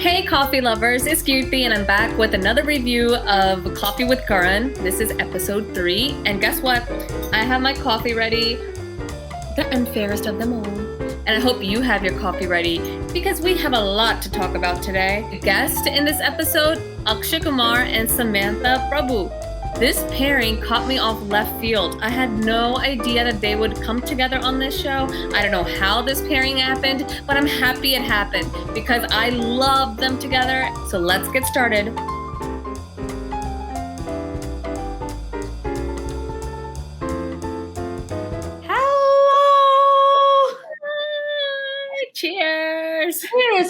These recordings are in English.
Hey coffee lovers, it's Kirti and I'm back with another review of Coffee with Karan. This is episode 3 and guess what? I have my coffee ready, the unfairest of them all. And I hope you have your coffee ready because we have a lot to talk about today. The guest in this episode, Akshay Kumar and Samantha Prabhu. This pairing caught me off left field. I had no idea that they would come together on this show. I don't know how this pairing happened, but I'm happy it happened because I love them together. So let's get started. Hello! Cheers!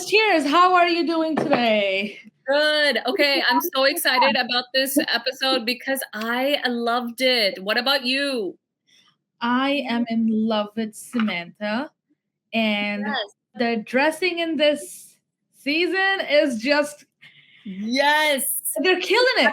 Cheers! How are you doing today? Good. Okay, I'm so excited about this episode because I loved it. What about you? I am in love with Samantha, and the dressing in this season is just they're killing it.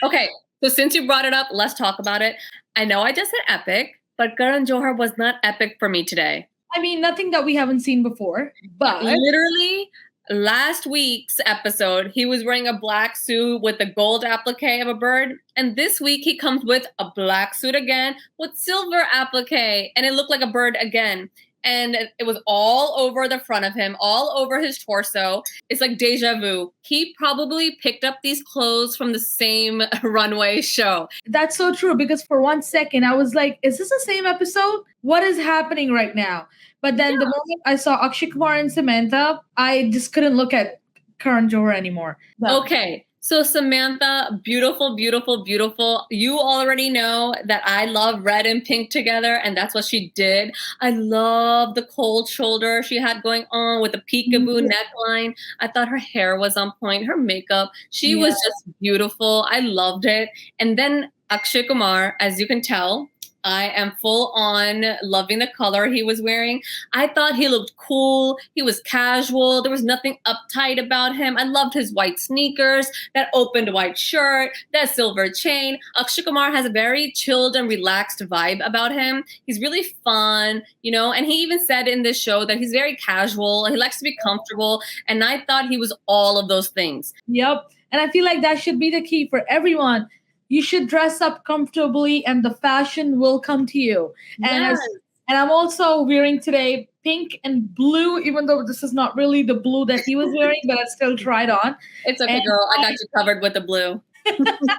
Okay, so since you brought it up, let's talk about it. I know I just said epic, but Karan Johar was not epic for me today. I mean, nothing that we haven't seen before, but literally last week's episode, he was wearing a black suit with the gold applique of a bird. And this week he comes with a black suit again with silver applique. And it looked like a bird again. And it was all over the front of him, all over his torso. It's like deja vu. He probably picked up these clothes from the same runway show. That's so true because for 1 second I was like, is this the same episode? What is happening right now? But then the moment I saw Akshay Kumar and Samantha, I just couldn't look at Karan Johar anymore. Okay. So Samantha, beautiful, beautiful, beautiful. You already know that I love red and pink together, and that's what she did. I love the cold shoulder she had going on with the peekaboo neckline. I thought her hair was on point, her makeup. She was just beautiful. I loved it. And then Akshay Kumar, as you can tell, I am full on loving the color he was wearing. I thought he looked cool. He was casual. There was nothing uptight about him. I loved his white sneakers, that opened white shirt, that silver chain. Akshay Kumar has a very chilled and relaxed vibe about him. He's really fun, you know, and he even said in this show that he's very casual. He likes to be comfortable. And I thought he was all of those things. Yep. And I feel like that should be the key for everyone. You should dress up comfortably and the fashion will come to you. And I'm also wearing today pink and blue, even though this is not really the blue that he was wearing, but I still tried on. It's okay, girl. I got you covered with the blue.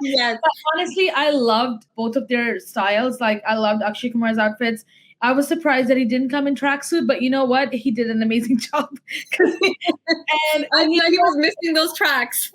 Yes. But honestly, I loved both of their styles. Like I loved Akshay Kumar's outfits. I was surprised that he didn't come in tracksuit, but you know what? He did an amazing job. And I knew he was missing those tracks.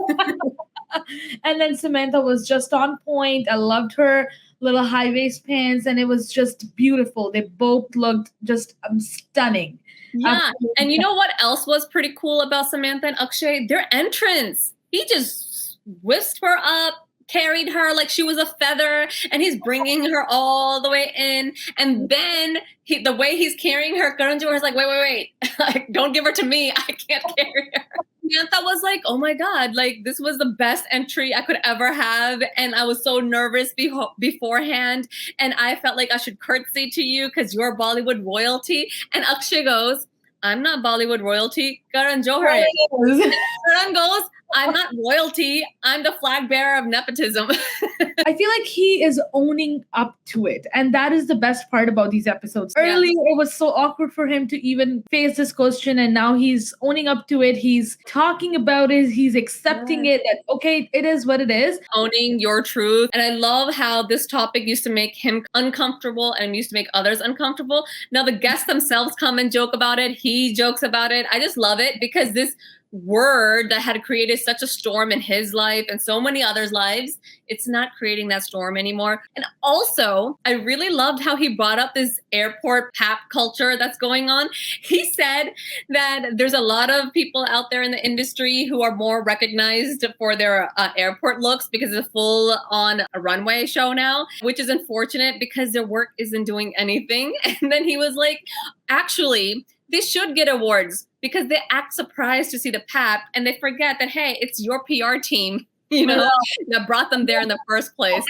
And then Samantha was just on point. I loved her little high waist pants, and it was just beautiful. They both looked just stunning. Yeah, and you know what else was pretty cool about Samantha and Akshay? Their entrance. He just whisked her up, carried her like she was a feather, and he's bringing her all the way in. And then the way he's carrying her, Karan Johar is like, wait. Like, don't give her to me. I can't carry her. Samantha was like, oh my God, like this was the best entry I could ever have. And I was so nervous beforehand. And I felt like I should curtsy to you because you're Bollywood royalty. And Akshay goes, I'm not Bollywood royalty. Karan Johar is. Karan goes, I'm not royalty. I'm the flag bearer of nepotism. I feel like he is owning up to it. And that is the best part about these episodes. Earlier, it was so awkward for him to even face this question. And now he's owning up to it. He's talking about it. He's accepting it. That, okay, it is what it is. Owning your truth. And I love how this topic used to make him uncomfortable and used to make others uncomfortable. Now the guests themselves come and joke about it. He jokes about it. I just love it because this word that had created such a storm in his life and so many others' lives, it's not creating that storm anymore. And also, I really loved how he brought up this airport pap culture that's going on. He said that there's a lot of people out there in the industry who are more recognized for their airport looks because it's a full-on runway show now, which is unfortunate because their work isn't doing anything. And then he was like, actually, they should get awards because they act surprised to see the pap and they forget that, hey, it's your PR team, you know, that brought them there in the first place.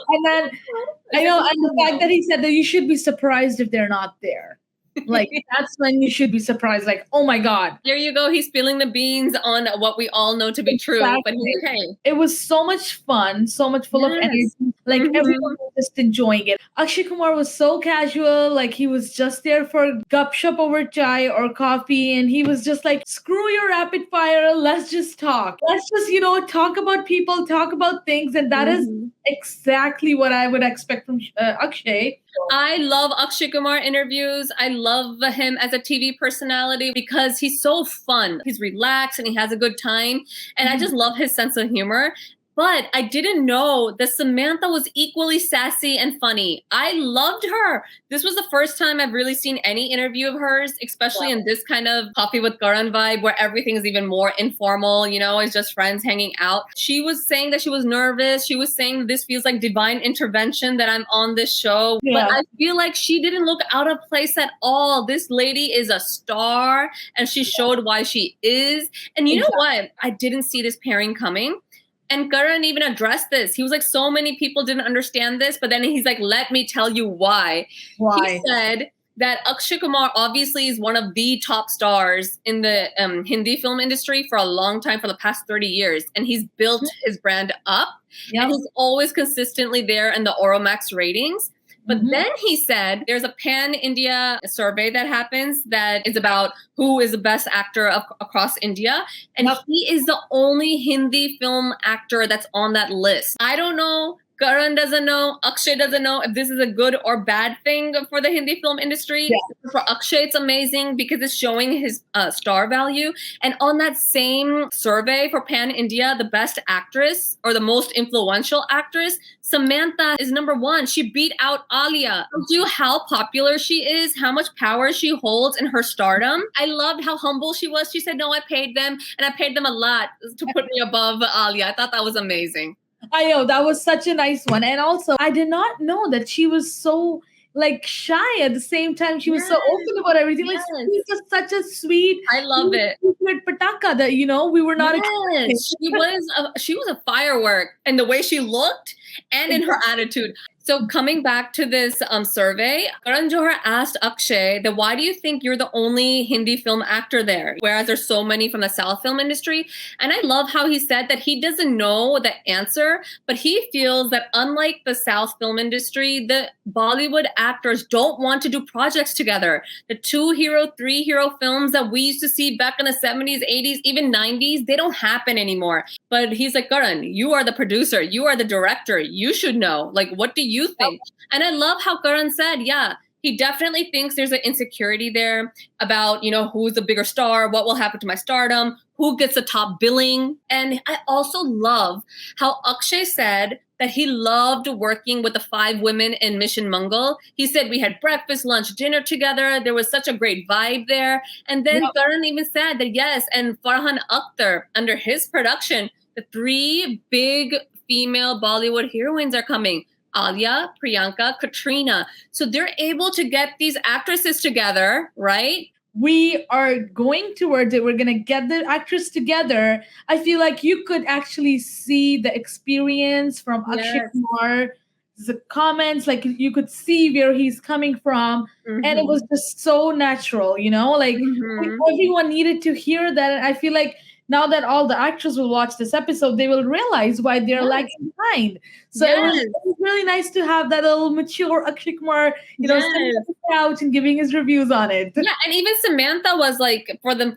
And then, I know, and the fact that he said that you should be surprised if they're not there. Like, that's when you should be surprised. Like, oh my God. There you go. He's spilling the beans on what we all know to be true, but he's okay. It was so much fun, so much full of energy. Like, everyone was just enjoying it. Akshay Kumar was so casual. Like, he was just there for gupshup over chai or coffee. And he was just like, screw your rapid fire. Let's just talk. Let's just, talk about people, talk about things. And that is exactly what I would expect from Akshay. I love Akshay Kumar interviews. I love him as a TV personality because he's so fun. He's relaxed and he has a good time. And I just love his sense of humor. But I didn't know that Samantha was equally sassy and funny. I loved her. This was the first time I've really seen any interview of hers, especially in this kind of Coffee with Karan vibe where everything is even more informal, it's just friends hanging out. She was saying that she was nervous. She was saying this feels like divine intervention that I'm on this show. Yeah. But I feel like she didn't look out of place at all. This lady is a star and she showed why she is. And you know what? I didn't see this pairing coming. And Karan even addressed this. He was like, so many people didn't understand this, but then he's like, let me tell you why. He said that Akshay Kumar obviously is one of the top stars in the Hindi film industry for a long time, for the past 30 years. And he's built his brand up. And he's always consistently there in the Ormax ratings. But then he said there's a pan-India survey that happens that is about who is the best actor across India. And he is the only Hindi film actor that's on that list. I don't know. Karan doesn't know. Akshay doesn't know if this is a good or bad thing for the Hindi film industry. Yeah. For Akshay, it's amazing because it's showing his star value. And on that same survey for Pan India, the best actress or the most influential actress, Samantha is number one. She beat out Alia. Tells you how popular she is, how much power she holds in her stardom. I loved how humble she was. She said, no, I paid them, and I paid them a lot to put me above Alia. I thought that was amazing. I know, that was such a nice one. And also, I did not know that she was so shy at the same time. She was so open about everything. Like, she's just such a sweet, I love it. Pataka that we were not expecting. She was a firework in the way she looked and in her attitude. So coming back to this survey, Karan Johar asked Akshay that why do you think you're the only Hindi film actor there, whereas there's so many from the South film industry? And I love how he said that he doesn't know the answer, but he feels that unlike the South film industry, the Bollywood actors don't want to do projects together. The 2-hero, 3-hero films that we used to see back in the 70s, 80s, even 90s, they don't happen anymore. But he's like, Karan, you are the producer, you are the director, you should know. Like, what do you think? And I love how Karan said, he definitely thinks there's an insecurity there about, who's the bigger star, what will happen to my stardom, who gets the top billing. And I also love how Akshay said that he loved working with the 5 women in Mission Mangal. He said we had breakfast, lunch, dinner together. There was such a great vibe there. And then Karan even said that yes, and Farhan Akhtar, under his production, the 3 big female Bollywood heroines are coming. Alia, Priyanka, Katrina. So they're able to get these actresses together, right? We are going towards it. We're going to get the actors together. I feel like you could actually see the experience from Akshay Kumar, the comments, like you could see where he's coming from. And it was just so natural, everyone needed to hear that. And I feel like now that all the actors will watch this episode, they will realize why they're lagging behind. So it was really nice to have that little mature Akshay Kumar, sitting on the couch and giving his reviews on it. Yeah, and even Samantha was like, for them,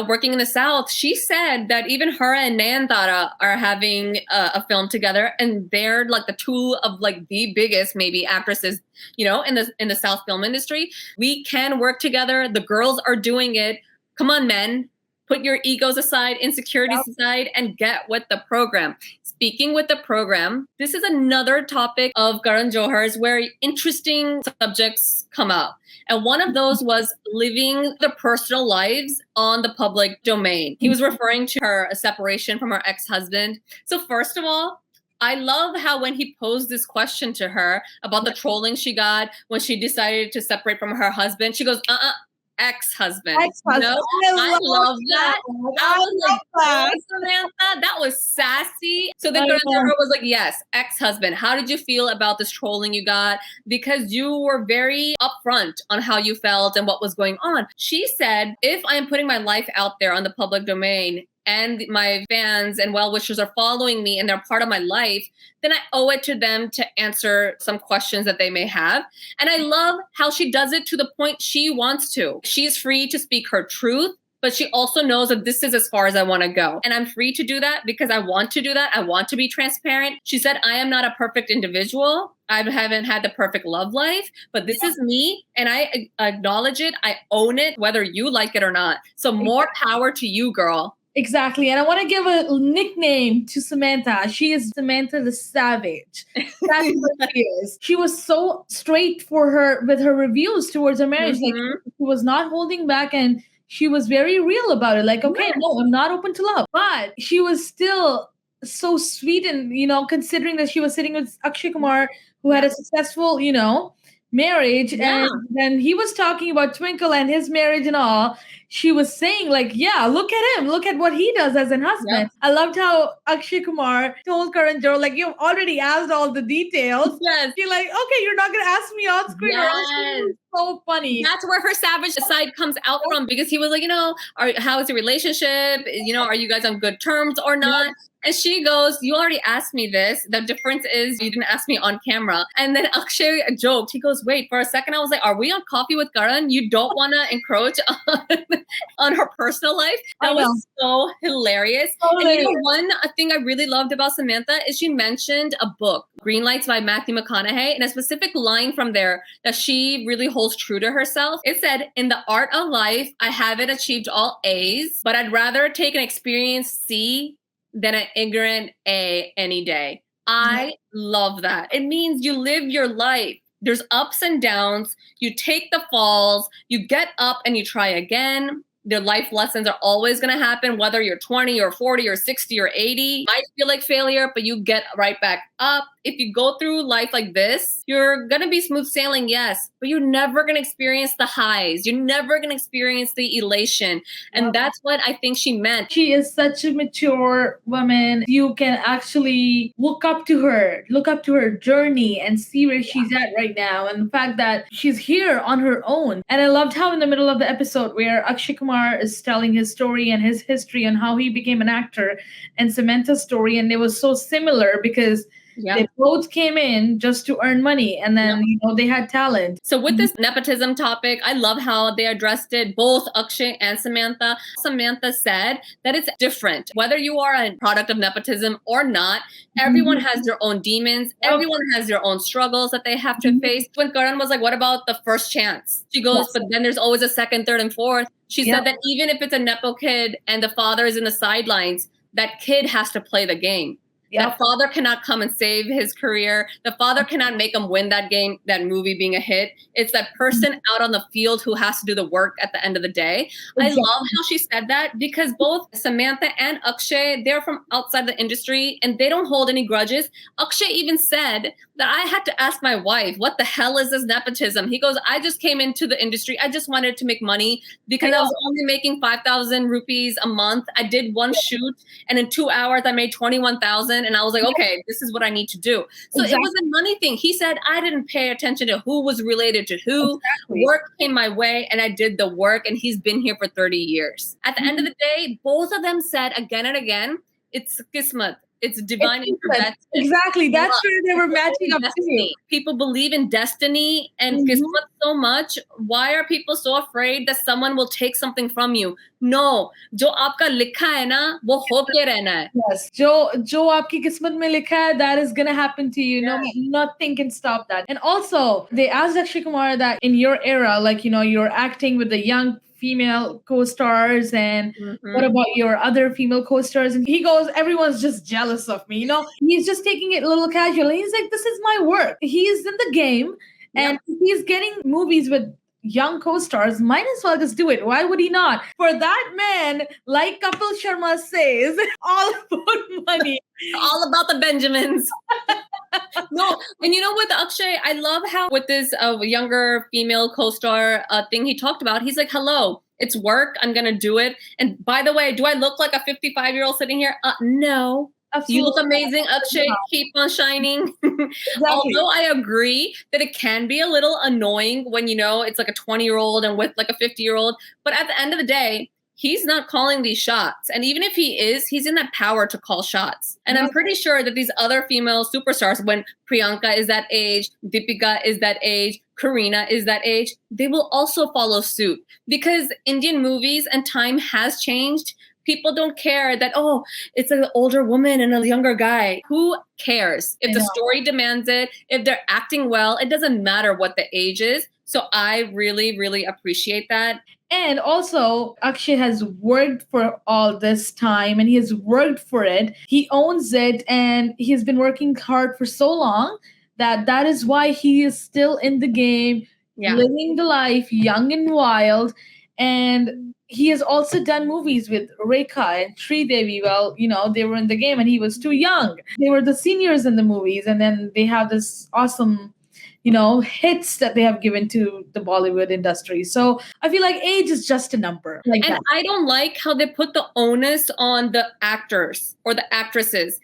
working in the South, she said that even her and Nayanthara are having a film together, and they're like the 2 of like the biggest maybe actresses, in the South film industry. We can work together. The girls are doing it. Come on, men. Put your egos aside, insecurities aside, and get with the program. Speaking with the program, this is another topic of Karan Johar's where interesting subjects come out. And one of those was living the personal lives on the public domain. He was referring to her separation from her ex-husband. So first of all, I love how when he posed this question to her about the trolling she got when she decided to separate from her husband, she goes, ex-husband. I love that. I was like, Samantha, that was sassy. So So then Karan Johar was like, yes, ex-husband, how did you feel about this trolling you got? Because you were very upfront on how you felt and what was going on. She said, if I am putting my life out there on the public domain and my fans and well-wishers are following me and they're part of my life, then I owe it to them to answer some questions that they may have. And I love how she does it to the point she wants to. She's free to speak her truth, but she also knows that this is as far as I want to go. And I'm free to do that because I want to do that. I want to be transparent. She said, I am not a perfect individual. I haven't had the perfect love life, but this is me and I acknowledge it. I own it, whether you like it or not. So more power to you, girl. Exactly. And I want to give a nickname to Samantha. She is Samantha the Savage. That's what she is. She was so straight with her reviews towards her marriage. Like she was not holding back and she was very real about it. Like, okay, no, I'm not open to love. But she was still so sweet and, considering that she was sitting with Akshay Kumar, who had a successful, marriage. And then he was talking about Twinkle and his marriage and all. She was saying like, yeah, look at him. Look at what he does as an husband. Yep. I loved how Akshay Kumar told Karan Johar, like, you've already asked all the details. Yes. She's like, okay, you're not going to ask me on screen. Yes. So funny. That's where her savage side comes out from, because he was like, how is your relationship? Are you guys on good terms or not? Yep. And she goes, you already asked me this. The difference is you didn't ask me on camera. And then Akshay joked. He goes, wait, for a second, I was like, are we on Coffee with Karan? You don't want to encroach on her personal life? That was so hilarious. And one thing I really loved about Samantha is she mentioned a book, Green Lights by Matthew McConaughey, and a specific line from there that she really holds true to herself. It said, in the art of life, I haven't achieved all A's, but I'd rather take an experienced C than an ignorant A any day. I love that. It means you live your life. There's ups and downs. You take the falls, you get up and you try again. Their life lessons are always going to happen, whether you're 20 or 40 or 60 or 80. I feel like failure, but you get right back up. If you go through life like this, you're going to be smooth sailing, yes, but you're never going to experience the highs. You're never going to experience the elation. And that's what I think she meant. She is such a mature woman. You can actually look up to her journey and see where she's at right now. And the fact that she's here on her own. And I loved how in the middle of the episode where Akshay Kumar is telling his story and his history and how he became an actor, and Samantha's story, and they were so similar because they both came in just to earn money, and then they had talent. So with this nepotism topic, I love how they addressed it, both Akshay and Samantha. Samantha said that it's different. Whether you are a product of nepotism or not, everyone has their own demons. Everyone has their own struggles that they have to face. When Karan was like, what about the first chance? She goes, but then there's always a second, third, and fourth. She said that even if it's a Nepo kid and the father is in the sidelines, that kid has to play the game. The father cannot come and save his career. The father cannot make him win that game, that movie being a hit. It's that person out on the field who has to do the work at the end of the day. I love how she said that, because both Samantha and Akshay, they're from outside the industry and they don't hold any grudges. Akshay even said that I had to ask my wife, what the hell is this nepotism? He goes, I just came into the industry. I just wanted to make money because I was only making 5,000 rupees a month. I did one shoot and in 2 hours I made 21,000. And I was like, okay, this is what I need to do. So it was a money thing. He said, I didn't pay attention to who was related to who. Work came my way and I did the work. And he's been here for 30 years. At the end of the day, both of them said again and again, it's kismet. It's divine intervention. Exactly. That's where they were matching up to. People believe in destiny and kismet so much. Why are people so afraid that someone will take something from you? No. Jo aapka likha hai na, wo ho ke rehna hai. Yes. Jo aapki kismet mein likha hai, that is going to happen to you. No, nothing can stop that. And also, they asked Akshay Kumar that in your era, like, you're acting with the young female co-stars and what about your other female co-stars? And he goes, everyone's just jealous of me. He's just taking it a little casual. And he's like, this is my work. He's in the game and he's getting movies with young co-stars. Might as well just do it. Why would he not? For that man, like Kapil Sharma says, all about money. All about the Benjamins. No, and with Akshay, I love how with this younger female co-star thing he talked about, he's like, hello, it's work. I'm going to do it. And by the way, do I look like a 55-year-old sitting here? No. You look Absolutely. amazing, Akshay. Keep on shining. Exactly. Although I agree that it can be a little annoying when, it's like a 20-year-old and with like a 50-year-old. But at the end of the day, he's not calling these shots. And even if he is, he's in that power to call shots. And I'm pretty sure that these other female superstars, when Priyanka is that age, Deepika is that age, Karina is that age, they will also follow suit. Because Indian movies and time has changed. People don't care that, oh, it's an older woman and a younger guy. Who cares? If the story demands it, if they're acting well, it doesn't matter what the age is. So I really, really appreciate that. And also, Akshay has worked for all this time and he has worked for it. He owns it and he's been working hard for so long that is why he is still in the game, living the life, young and wild. And he has also done movies with Rekha and Devi. Well, they were in the game and he was too young. They were the seniors in the movies. And then they have this awesome hits that they have given to the Bollywood industry. So I feel like age is just a number. I don't like how they put the onus on the actors or the actresses.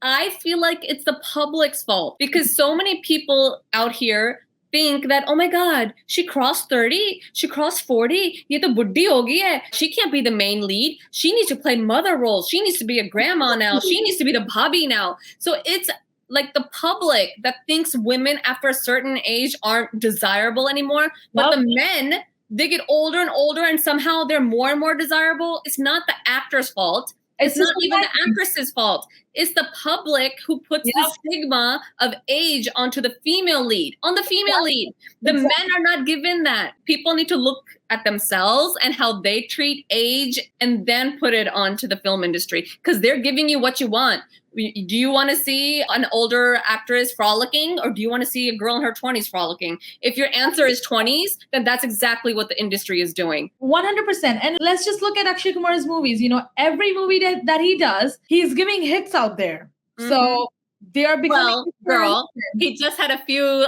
I feel like it's the public's fault because so many people out here think that, oh my God, she crossed 30, she crossed 40, ye to buddhi hogi hai. She can't be the main lead. She needs to play mother roles. She needs to be a grandma now. She needs to be the bhabhi now. So it's like the public that thinks women after a certain age aren't desirable anymore. But the men, they get older and older and somehow they're more and more desirable. It's not the actor's fault. It's not even the actress's fault. It's the public who puts the stigma of age onto the female lead, on the female lead. The men are not given that. People need to look at themselves and how they treat age and then put it onto the film industry because they're giving you what you want. Do you want to see an older actress frolicking or do you want to see a girl in her 20s frolicking? If your answer is 20s, then that's exactly what the industry is doing. 100%. And let's just look at Akshay Kumar's movies. Every movie that he does, he's giving hits out there. Mm-hmm. So they are becoming... Well, girl, he just had a few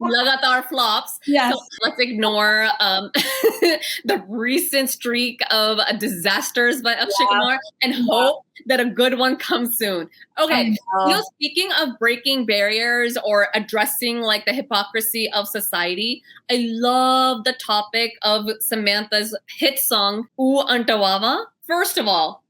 lagatar flops. Yes. So let's ignore the recent streak of disasters by Akshay Kumar and hope that a good one comes soon. Okay, speaking of breaking barriers or addressing like the hypocrisy of society, I love the topic of Samantha's hit song, Oo Antava. First of all,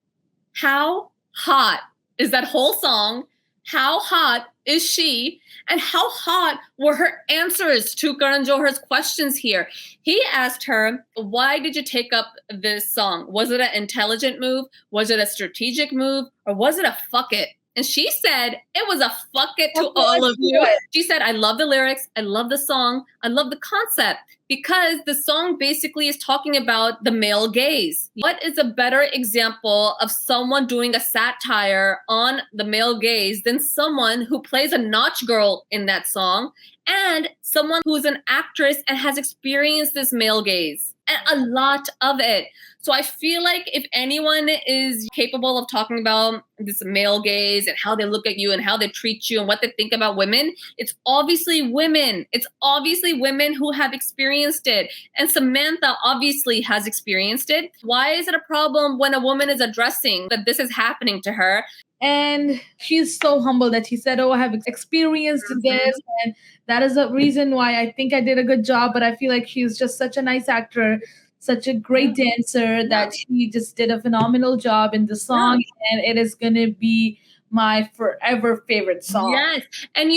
how hot is that whole song? How hot is she? And how hot were her answers to Karan Johar's questions here? He asked her, why did you take up this song? Was it an intelligent move? Was it a strategic move? Or was it a fuck it? And she said, it was a fuck it to all of you. She said, I love the lyrics. I love the song. I love the concept because the song basically is talking about the male gaze. What is a better example of someone doing a satire on the male gaze than someone who plays a notch girl in that song and someone who's an actress and has experienced this male gaze and a lot of it. So I feel like if anyone is capable of talking about this male gaze and how they look at you and how they treat you and what they think about women, it's obviously women. It's obviously women who have experienced it. And Samantha obviously has experienced it. Why is it a problem when a woman is addressing that this is happening to her? And she's so humble that she said, oh, I have experienced this. And that is the reason why I think I did a good job. But I feel like she's just such a nice actor, such a great dancer that she just did a phenomenal job in the song. And it is going to be my forever favorite song. Yes. And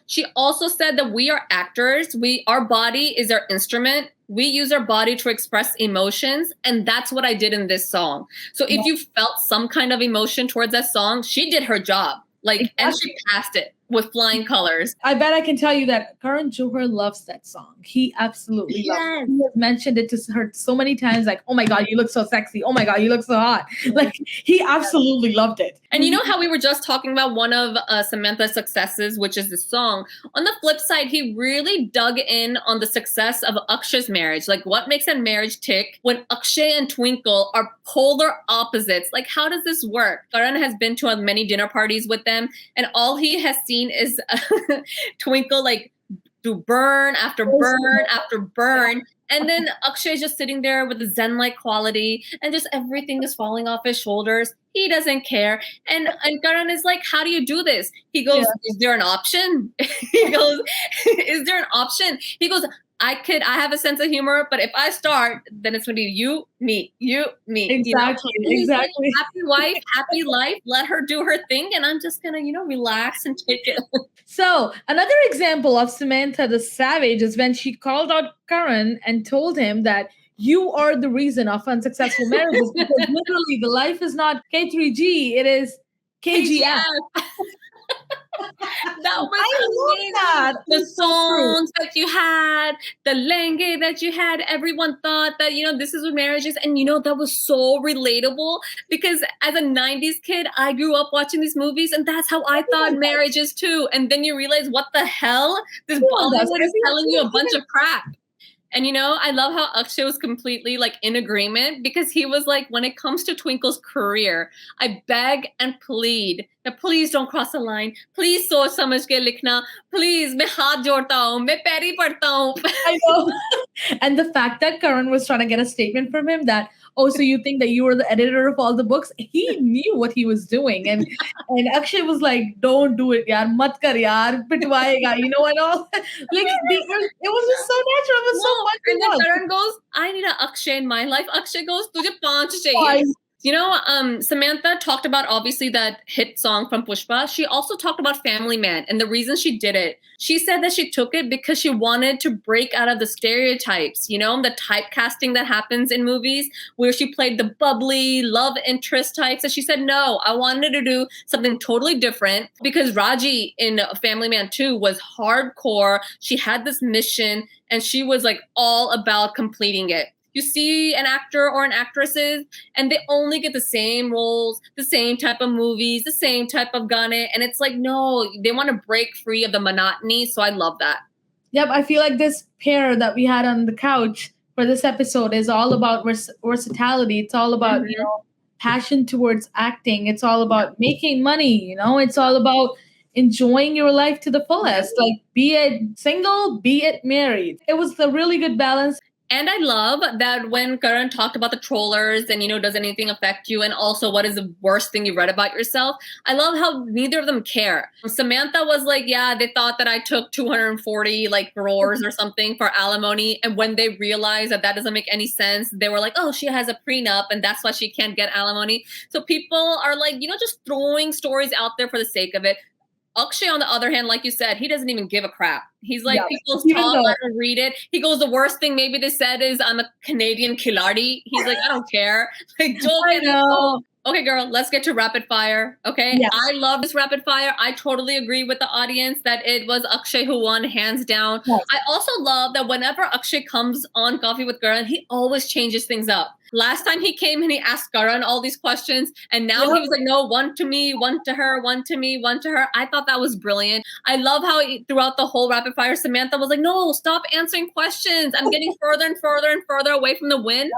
she also said that we are actors. Our body is our instrument. We use our body to express emotions. And that's what I did in this song. So if you felt some kind of emotion towards that song, she did her job. And she passed it with flying colors. I bet I can tell you that Karan Johar loves that song. He absolutely loves it. He has mentioned it to her so many times, like, oh my God, you look so sexy. Oh my God, you look so hot. Like, he absolutely loved it. And you know how we were just talking about one of Samantha's successes, which is the song. On the flip side, he really dug in on the success of Akshay's marriage. Like, what makes a marriage tick when Akshay and Twinkle are polar opposites? Like, how does this work? Karan has been to many dinner parties with them, and all he has seen is Twinkle like do burn after burn after burn. And then Akshay is just sitting there with a zen-like quality and just everything is falling off his shoulders. He doesn't care. And Karan is like, how do you do this? He goes, is there an option? He goes, is there an option? He goes, I have a sense of humor, but if I start, then it's gonna be you, me. Exactly, exactly. Like, happy wife, happy life. Let her do her thing, and I'm just gonna, relax and take it. So another example of Samantha the Savage is when she called out Karan and told him that you are the reason of unsuccessful marriages because literally the life is not K3G, it is KGF. That was amazing. That. The songs that you had, the lenge that you had, everyone thought that, this is what marriage is. And, that was so relatable because as a 90s kid, I grew up watching these movies and that's how I thought marriage is too. And then you realize what the hell? This Bollywood is telling you a bunch of crap. And, I love how Akshay was completely in agreement because he was like, when it comes to Twinkle's career, I beg and plead that please don't cross the line. Please soch samajh ke likhna. Please, main haath jodta hu, main pairi padta hu. I know. And the fact that Karan was trying to get a statement from him that, oh, so you think that you were the editor of all the books? He knew what he was doing. And Akshay was like, don't do it, yaar. Mat kar, yaar. Pitwaega, and all. It was just so natural. It was so fun. And then Karan goes, I need an Akshay in my life. Akshay goes, tujhe 5 chahiye. Samantha talked about obviously that hit song from Pushpa. She also talked about Family Man and the reason she did it. She said that she took it because she wanted to break out of the stereotypes, the typecasting that happens in movies where she played the bubbly love interest types. And she said, no, I wanted to do something totally different because Raji in Family Man 2 was hardcore. She had this mission and she was all about completing it. You see an actor or an actresses and they only get the same roles, the same type of movies, the same type of gane. And it's no, they want to break free of the monotony. So I love that. Yep, I feel like this pair that we had on the couch for this episode is all about versatility. It's all about, passion towards acting. It's all about making money, it's all about enjoying your life to the fullest. Be it single, be it married. It was a really good balance. And I love that when Karan talked about the trollers and, does anything affect you? And also, what is the worst thing you read about yourself? I love how neither of them care. Samantha was like, yeah, they thought that I took 240 crores or something for alimony. And when they realized that doesn't make any sense, they were like, oh, she has a prenup and that's why she can't get alimony. So people are just throwing stories out there for the sake of it. Akshay, on the other hand, like you said, he doesn't even give a crap. He's people's talk, I don't read it. He goes, the worst thing maybe they said is I'm a Canadian Khiladi. He's like, I don't care. I know. Okay, girl, let's get to rapid fire. Okay. Yeah. I love this rapid fire. I totally agree with the audience that it was Akshay who won, hands down. Yes. I also love that whenever Akshay comes on Coffee with Karan, he always changes things up. Last time he came and he asked Karan all these questions, and now he was like, no, one to me, one to her, one to me, one to her. I thought that was brilliant. I love how throughout the whole rapid fire, Samantha was like, no, stop answering questions. I'm getting further and further and further away from the win.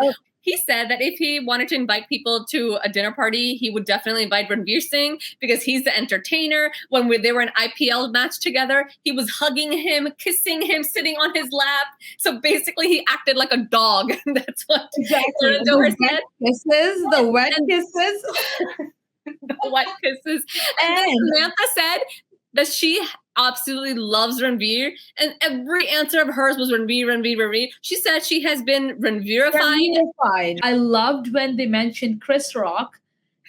He said that if he wanted to invite people to a dinner party, he would definitely invite Ranveer Singh because he's the entertainer. When they were in IPL match together, he was hugging him, kissing him, sitting on his lap. So basically, he acted like a dog. That's what Karan Johar said. The wet kisses. The wet kisses. And Samantha said that she absolutely loves Ranveer, and every answer of hers was Ranveer. She said she has been Ranveerified. I loved when they mentioned Chris Rock,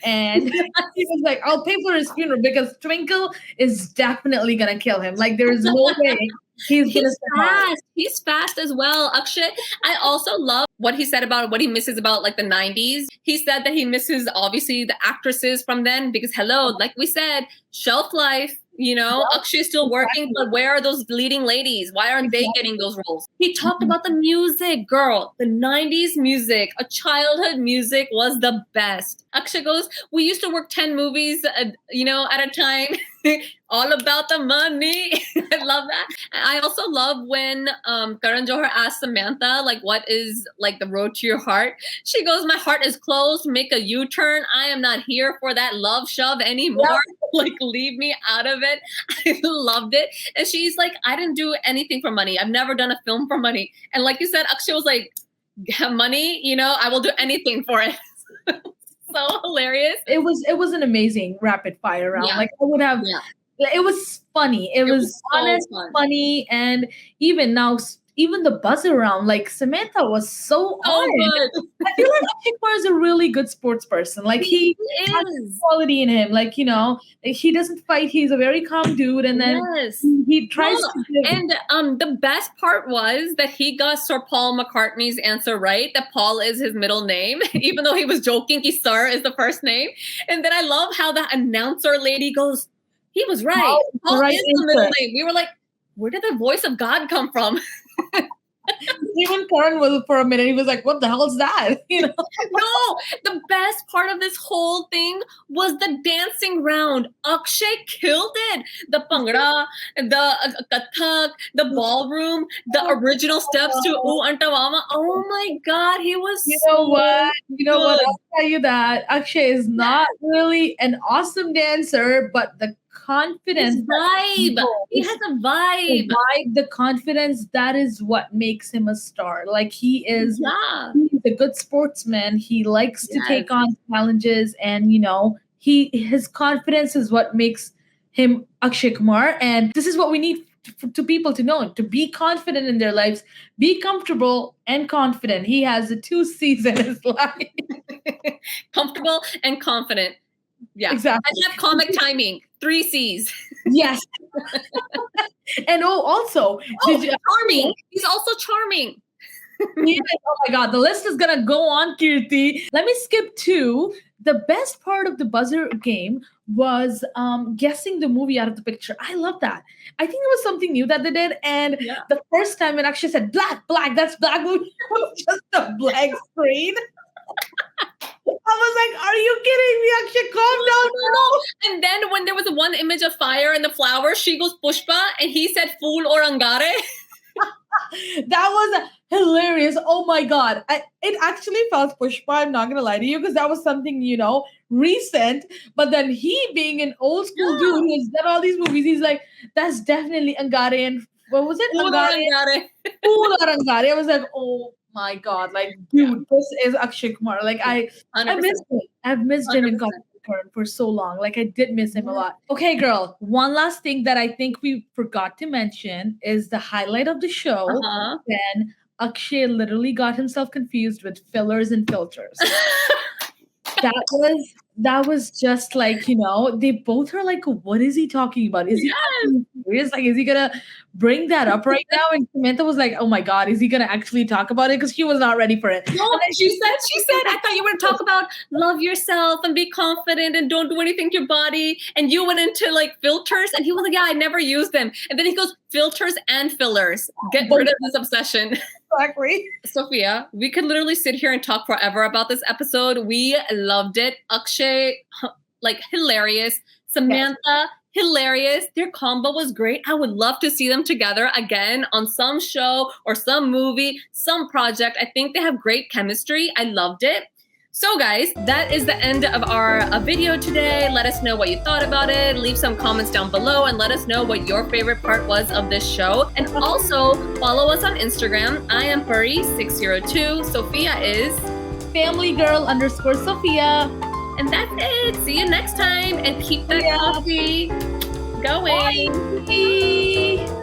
and he was like, I'll pay for his funeral because Twinkle is definitely gonna kill him. There is no way he's fast. He's fast as well. Akshay, I also love what he said about what he misses about the 90s. He said that he misses obviously the actresses from then because like we said, shelf life. Akshay's still working, but where are those leading ladies? Why aren't they getting those roles? He talked about the music, girl. The 90s music, a childhood music was the best. Akshay goes, we used to work 10 movies, at a time. All about the money. I love that. And I also love when Karan Johar asked Samantha, what is the road to your heart? She goes, my heart is closed. Make a U-turn. I am not here for that love shove anymore. Yeah. Leave me out of it. I loved it. And she's like, I didn't do anything for money. I've never done a film for money. And like you said, Akshay was like, money, I will do anything for it. so hilarious. It was an amazing rapid fire round. Yeah. Like I would have. Yeah. It was funny. It was so honest, fun. funny, and even now, even the buzzer round, like Samantha was so on it. Good. I feel like Akshay Kumar is a really good sports person. Like he has is quality in him. Like, you know, he doesn't fight. He's a very calm dude, and then yes. he tries to give. And the best part was that he got Sir Paul McCartney's answer right, that Paul is his middle name, even though he was joking, Sir is the first name. And then I love how the announcer lady goes, he was right. Paul right is the middle name. We were like, where did the voice of God come from? Even Karan was for a minute. He was like, "What the hell is that?" You know. No, the best part of this whole thing was the dancing round. Akshay killed it. The pangra, the kathak, the ballroom, the original steps to Oo Antava. Oh my God, he was. You know what? You know what? good. I'll tell you that Akshay is not really an awesome dancer, but the confidence, His vibe. He has a vibe. The confidence, that is what makes him a star. Like he's Yeah. a good sportsman. He likes to Yes. take on challenges, and you know, his confidence is what makes him Akshay Kumar. And this is what we need to people to know: to be confident in their lives, be comfortable and confident. He has the 2 C's in his life. Comfortable and confident. Yeah. Exactly. I have comic timing. 3 C's. Yes. And also, Charming. He's also charming. yes, oh my God, the list is gonna go on, Kirti. Let me skip to the best part of the buzzer game was guessing the movie out of the picture. I love that. I think it was something new that they did. And the first time when Akshay said black, that's black movie, it was just a blank screen. I was like, are you kidding me? Akshay, calm down. No. And then when there was one image of fire and the flowers, she goes Pushpa and he said fool or angare. That was hilarious. Oh my God. It actually felt Pushpa, I'm not going to lie to you, because that was something, you know, recent. But then he, being an old school dude who's done all these movies, he's like, that's definitely angare. And what was it? Fool or angare. Fool or angare. I was like, oh my God, like, dude, this is Akshay Kumar. Like, I missed him. I've missed him in Koffee for so long. Like, I did miss him a lot. Okay, girl, one last thing that I think we forgot to mention is the highlight of the show when Akshay literally got himself confused with fillers and filters. That was just like, you know, they both are like, what is he talking about? Is he serious? Like, is he gonna bring that up right now? And Samantha was like, oh my God, is he gonna actually talk about it? Because she was not ready for it. No, she said, I thought you were going to talk about love yourself and be confident and don't do anything to your body. And you went into like filters and he was like, yeah, I never used them. And then he goes, filters and fillers. Get rid of this obsession. Exactly. Sophia, we could literally sit here and talk forever about this episode. We loved it. Akshay, like hilarious. Samantha, hilarious. Their combo was great. I would love to see them together again on some show or some movie, some project. I think they have great chemistry. I loved it. So guys, that is the end of our video today. Let us know what you thought about it. Leave some comments down below and let us know what your favorite part was of this show. And also follow us on Instagram. I am Puri602. Sophia is familygirl_Sophia. And that's it. See you next time and keep that coffee going. Bye.